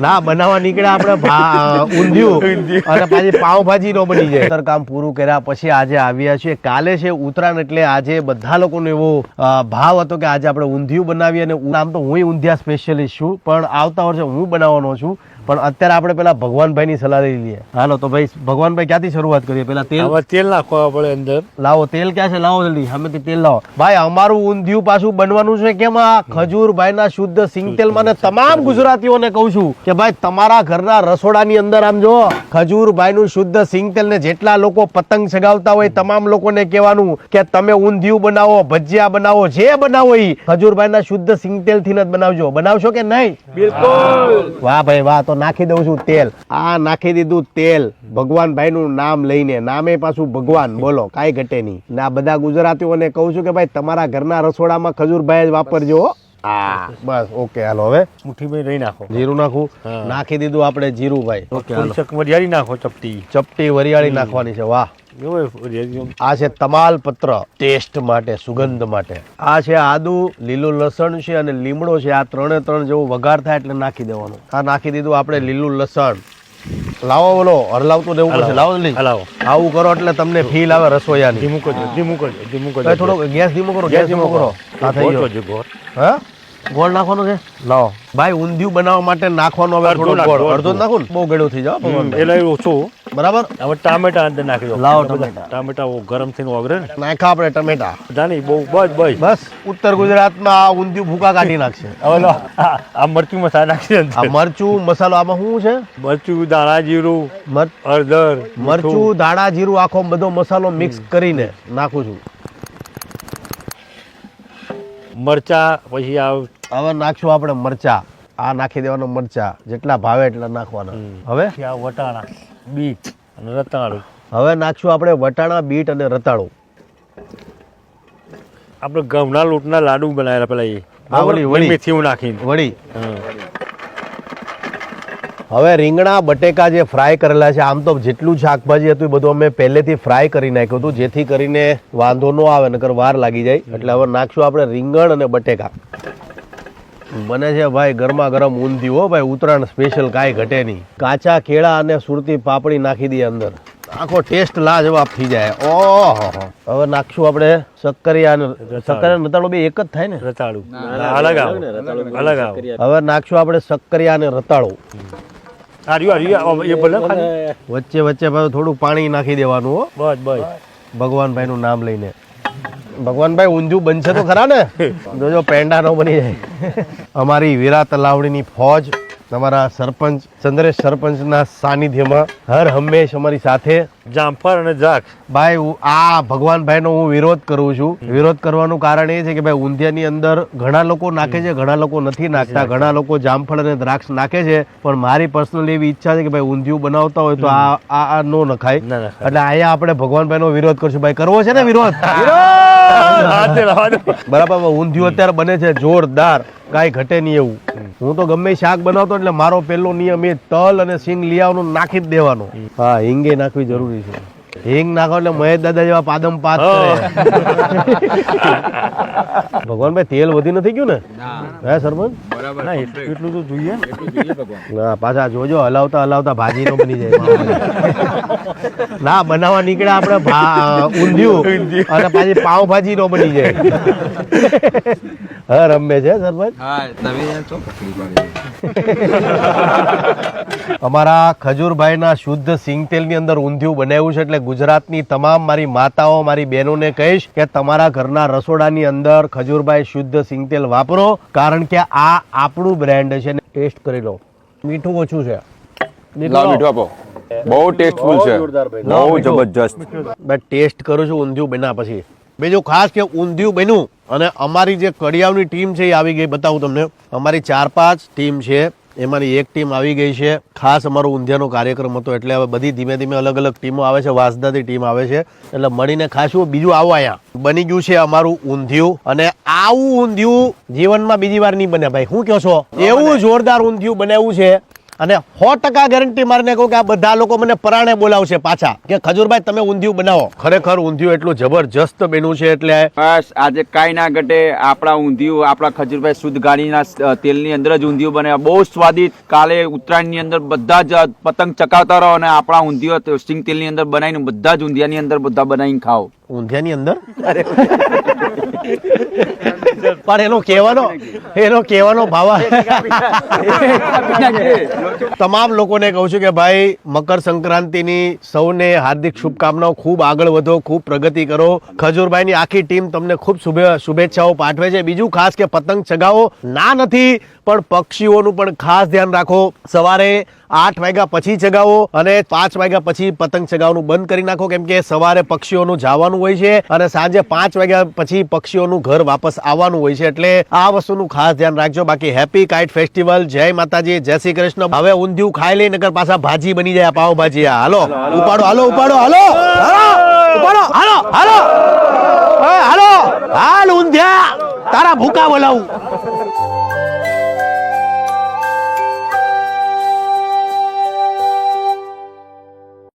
ના બનાવવા નીકળ્યા આપણે ઊંધિયું અને પાછી પાવભાજી નો બની જાય. કામ પૂરું કર્યા પછી આજે આવ્યા છીએ. કાલે છે ઉત્તરાયણ એટલે આજે બધા લોકોનો એવો ભાવ હતો કે આજે આપણે ઊંધિયું બનાવીએ. અને આમ તો હું ઊંધિયા સ્પેશિયલિસ્ટ છું, પણ આવતા વર્ષે હું બનાવવાનો છું. પણ અત્યારે આપણે પેલા ભગવાનભાઈ ની સલાહ લઈ લઈએ. હાલો તો ભાઈ ભગવાનભાઈ ક્યાંથી શરૂઆત કરીએ? પેલા તેલ નાખવા પડે અંદર. લાવો તેલ ક્યાં છે? લાવો જલ્દી સામેથી તેલ લાવો. ભાઈ અમારું ઊંધિયું પાછું બનવાનું છે કેમ? આ ખજૂરભાઈ ના શુદ્ધ સિંગતેલ માં તમામ ગુજરાતીઓને કહું છું કે ભાઈ તમારા ઘરના રસોડાની અંદર આમ જો ખજૂરભાઈ નું શુદ્ધ સિંગતેલ ને જેટલા લોકો પતંગ ચગાવતા હોય તમામ લોકોને કહેવાનું કે તમે ઊંધિયું બનાવો, ભજીયા બનાવો, જે બનાવો એ ખજૂરભાઈ ના શુદ્ધ સિંગતેલ થી જ બનાવજો. બનાવશો કે નહીં? બિલકુલ. વાહ ભાઈ વાહ. તો નાખી દઉં છું તેલ. આ નાખી દીધું તેલ ભગવાનભાઈ નું નામ લઈને. નામે પાછું ભગવાન, બોલો કાંઈ ઘટે નહીં. ને આ બધા ગુજરાતીઓને કહું છું કે ભાઈ તમારા ઘરના રસોડામાં ખજૂરભાઈ જ વાપરજો. હા બસ ઓકે. હાલો હવે મુઠ્ઠીમાં રહી નાખો. જીરું નાખું. નાખી દીધું આપણે જીરું ભાઈ. વરિયાળી નાખો. ચપટી વરિયાળી નાખવાની છે. વાહ. આ છે તમાલપત્ર ટેસ્ટ માટે, સુગંધ માટે. આ છે આદુ, લીલું લસણ છે અને લીમડો છે. આ ત્રણે ત્રણ જેવું વઘાર થાય એટલે નાખી દેવાનું. આ નાખી દીધું આપણે લીલું લસણ. લાવો બોલો હરલાવતું દેવું પડશે. લાવો જલ્દી. આવું કરો એટલે તમને ફીલ આવે રસોઈયાની. ધીમું કરજો. થોડો ગેસ ધીમો કરો. ગેસ ધીમો કરો. આ થઈ ગયો. હા ગોળ નાખવાનો છે. લાવો ભાઈ ઊંધિયું બનાવવા માટે નાખવાનો હવે થોડો ગોળ. અડધો નાખું ને બહુ ગળ્યું થઈ જાવ એટલે ઓછું. બરાબર. હવે ટામેટા અંદર નાખી દો. લાવો ટમેટા. ટામેટા ગરમ થઈને ઓગળે ને નાખા આપણે ટમેટા. જાની બહુ બસ બસ ઉત્તર ગુજરાતમાં આ ઊંધિયું ભૂકા કાઢી નાખશે. હવે આ મરચું મસાલા નાખશે. આ મરચું મસાલો આમાં શું છે? મરચું, દાણા જીરું, હળદર, મરચું, દાણા જીરું આખો બધો મસાલો મિક્સ કરીને નાખું છું. મરચા પછી હવે નાખશું આપણે મરચા. આ નાખી દેવાનો મરચા જેટલા ભાવે એટલા નાખવાના. હવે વટાણા, બીટ અને રતાળું. હવે નાખશું આપણે વટાણા, બીટ અને રતાળું. આપણે ઘઉંના લોટના લાડુ બનાવેલા પેલા એ મેથી નાખીને વળી. હવે રીંગણા બટેકા જે ફ્રાય કરેલા છે, આમ તો જેટલું શાકભાજી હતું એ બધું અમે પહેલેથી ફ્રાય કરી નાખ્યું હતું જેથી કરીને વાંધો ન આવે, નકર વાર લાગી જાય. એટલે હવે નાખશું આપણે રીંગણ અને બટેકા. બને છે ભાઈ ગરમા ગરમ ઊંધિયું. હો ભાઈ ઉત્તરાયણ સ્પેશિયલ, કાંઈ ઘટે નહીં. કાચા કેળા અને સુરતી પાપડી નાખી દઈએ અંદર. આખો ટેસ્ટ લાજવાબ થઈ જાય. ઓહો. હવે નાખશું આપણે શક્કરિયા અને શક્કરિયા રતાળું બે એક જ થાય ને? રતાળું અલગ આવે. હવે નાખશું આપણે શક્કરિયા અને રતાળું. વચ્ચે વચ્ચે થોડું પાણી નાખી દેવાનું. હો બસ ભગવાનભાઈ નું નામ લઈને. ભગવાનભાઈ ઊંધિયું બનશે તો ખરા ને? જોજો પેંડા નો બની જાય. અમારી વીરા તલાવડીની ફોજ તમારા સરપંચ ચંદ્રેશ સરપંચના સાનિધ્યમાં હર હંમેશ અમારી સાથે. જામફળ અને દ્રાક્ષ. ભાઈ આ ભગવાનભાઈનો હું વિરોધ કરું છું. વિરોધ કરવાનું કારણ એ છે કે ભાઈ ઊંધિયાની અંદર ઘણા લોકો નાખે છે, ઘણા લોકો નથી નાખતા. ઘણા લોકો જામફળ અને દ્રાક્ષ નાખે છે, પણ મારી પર્સનલ એવી ઈચ્છા છે કે ભાઈ ઊંધિયું બનાવતા હોય તો આ નો નખાય. એટલે અહીંયા આપણે ભગવાનભાઈનો વિરોધ કરશું. ભાઈ કરવો છે ને વિરોધ? બરાબર. ઊંધિયું અત્યારે બને છે જોરદાર, કાંઈ ઘટે નહીં એવું. હું તો ગમે શાક બનાવતો એટલે મારો પહેલો નિયમ એ તલ અને સિંગ લઈ આવવાનું નાખી જ દેવાનો. હા હિંગે નાખવી જરૂરી છે. હિંગ નાખો એટલે મહેશ દાદા જેવા પાદમ પાત કરે. ભગવાનભાઈ તેલ વધી નથી ગયું ને? હે સરપંચ? એટલું તો જોઈએ. ના પાછા જોજો હલાવતા હલાવતા ભાજી નો બની જાય. ના બનાવવા નીકળ્યા આપણે ઊંધિયું અને પાછી પાવભાજી નો બની જાય. હા રમે છે સરપંચ. અમારા ખજૂરભાઈ ના શુદ્ધ સિંગતેલ ની અંદર ઊંધિયું બનાવ્યું છે એટલે ગુજરાતની તમામ મારી માતાઓ, મારી બહેનોને કહીશ કે તમારા ઘરના રસોડાની અંદર ખજૂરભાઈ શુદ્ધ સિંગતેલ વાપરો, કારણ કે આ આપણું બ્રાન્ડ છે. ટેસ્ટ કરી લો. મીઠું ઓછું છે. મીઠું આપો. બહુ ટેસ્ટફુલ છે, બહુ જબરજસ્ત. મેં ટેસ્ટ કરું છું ઊંધિયું બન્યા પછી. બીજું ખાસ કે ઊંધિયું બન્યું અને અમારી જે કડિયાવની ટીમ છે એ આવી ગઈ. બતાવું તમને. અમારી 4-5 ટીમ છે, એમાંની એક ટીમ આવી ગઈ છે. ખાસ અમારો ઊંધિયાનો કાર્યક્રમ હતો એટલે હવે બધી ધીમે ધીમે અલગ અલગ ટીમો આવે છે. વાસદાથી ટીમ આવે છે એટલે મળીને ખાશું. બીજું આવો અહીંયા બની ગયું છે અમારું ઊંધિયું, અને આવું ઊંધિયું જીવનમાં બીજી વાર નહીં બને ભાઈ. શું કહો છો? એવું જોરદાર ઊંધિયું બનાવ્યું છે. અને 100% ગેરંટી મારીને કહું કે આ બધા લોકો મને પરાણે બોલાવશે પાછા કે ખજૂરભાઈ તમે ઊંધિયું બનાવો. ખરેખર ઊંધિયું એટલું જબરજસ્ત બન્યું છે એટલે બસ આજે કાંઈ ના ઘટે. આપણા ઊંધિયું આપણા ખજૂરભાઈ શુદ્ધ ગાડીના તેલની અંદર જ ઊંધિયું બને, બહુ સ્વાદિષ્ટ. કાલે ઉત્તરાયણની અંદર બધા જ પતંગ ચકાવતા રહો અને આપણા ઊંધિયું સિંગ તેલની અંદર બનાવીને બધા જ ઊંધિયાની અંદર બધા બનાવીને ખાઓ. ઊંધિયાની અંદર પણ એનો કહેવાનો ભાવ તમામ લોકોને કહું છું કે ભાઈ મકર સંક્રાંતિની સૌને હાર્દિક શુભકામનાઓ. ખૂબ આગળ વધો, ખૂબ પ્રગતિ કરો. ખજૂરભાઈની આખી ટીમ તમને ખૂબ શુભેચ્છાઓ પાઠવે છે. બીજું ખાસ કે પતંગ ચગાવો ના નથી, પણ પક્ષીઓનું પણ ખાસ ધ્યાન રાખો. સવારે 8 વાગ્યા પછી ચગાવો અને 5 વાગ્યા પછી પતંગ ચગાવવાનું બંધ કરી નાખો, કેમ કે સવારે પક્ષીઓનું જવાનું હોય છે અને સાંજે 5 વાગ્યા પછી પક્ષીઓનું ઘર વાપસ આવવાનું હોય છે. એટલે આ વસ્તુનું ખાસ ધ્યાન રાખજો. બાકી હેપી કાઇટ ફેસ્ટિવલ. જય માતાજી, જય શ્રી કૃષ્ણ. હવે ઊંધિયું ખાઈ લઈ નકર પાછા ભાજી બની જાય, પાવભાજી. હાલો ઉપાડો, હાલો ઉપાડો, હાલો ઉપાડો, હાલો હાલો હાલો હાલ ઊંધિયા તારા ભૂકા બોલાવું.